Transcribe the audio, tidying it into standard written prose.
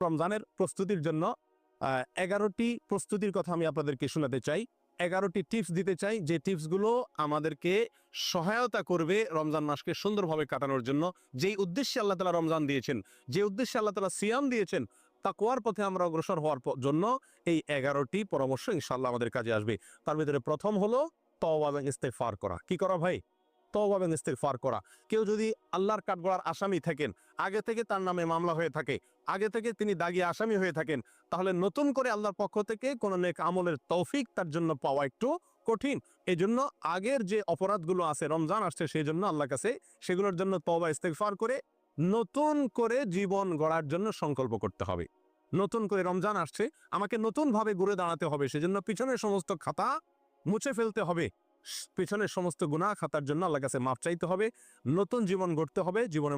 রমজানের প্রস্তুতির জন্য 11টি প্রস্তুতির কথা আমি আপনাদেরকে শোনাতে চাই। 11টি টিপস দিতে চাই, যে টিপসগুলো আমাদেরকে সহায়তা করবে রমজান মাসকে সুন্দরভাবে কাটানোর জন্য। যেই উদ্দেশ্যে আল্লাহ তাআলা রমজান দিয়েছেন, যে উদ্দেশ্যে আল্লাহ তাআলা সিয়াম দিয়েছেন, তাকওয়ার পথে আমরা অগ্রসর হওয়ার জন্য এই 11টি পরামর্শ ইনশাআল্লাহ আমাদের কাজে আসবে। তার ভিতরে প্রথম হলো তওবা এবং ইস্তেগফার করা। কি করা ভাই? তওবা এবং ইস্তেগফার করা। কেউ যদি আল্লাহর কাঠগড়ার আসামি থাকেন, আগে থেকে তার নামে মামলা হয়ে থাকে, আগে থেকে তিনি দাগী আসামি হয়ে থাকেন, তাহলে নতুন করে আল্লাহর পক্ষ থেকে কোনো নেক আমলের তৌফিক তার জন্য পাওয়া একটু কঠিন। এই জন্য আগের যে অপরাধগুলো আছে, রমজান আসছে সেই জন্য আল্লাহর কাছে সেগুলোর জন্য তওবা ইস্তেগফার করে নতুন করে জীবন গড়ার জন্য সংকল্প করতে হবে। নতুন করে রমজান আসছে, আমাকে নতুনভাবে ঘুরে দাঁড়াতে হবে, সেজন্য পিছনের সমস্ত খাতা মুছে ফেলতে হবে, পিছনের সমস্ত গুনাহ খাতার জন্য আল্লাহর কাছে মাফ চাইতে হবে, নতুন জীবন গড়তে হবে, জীবনে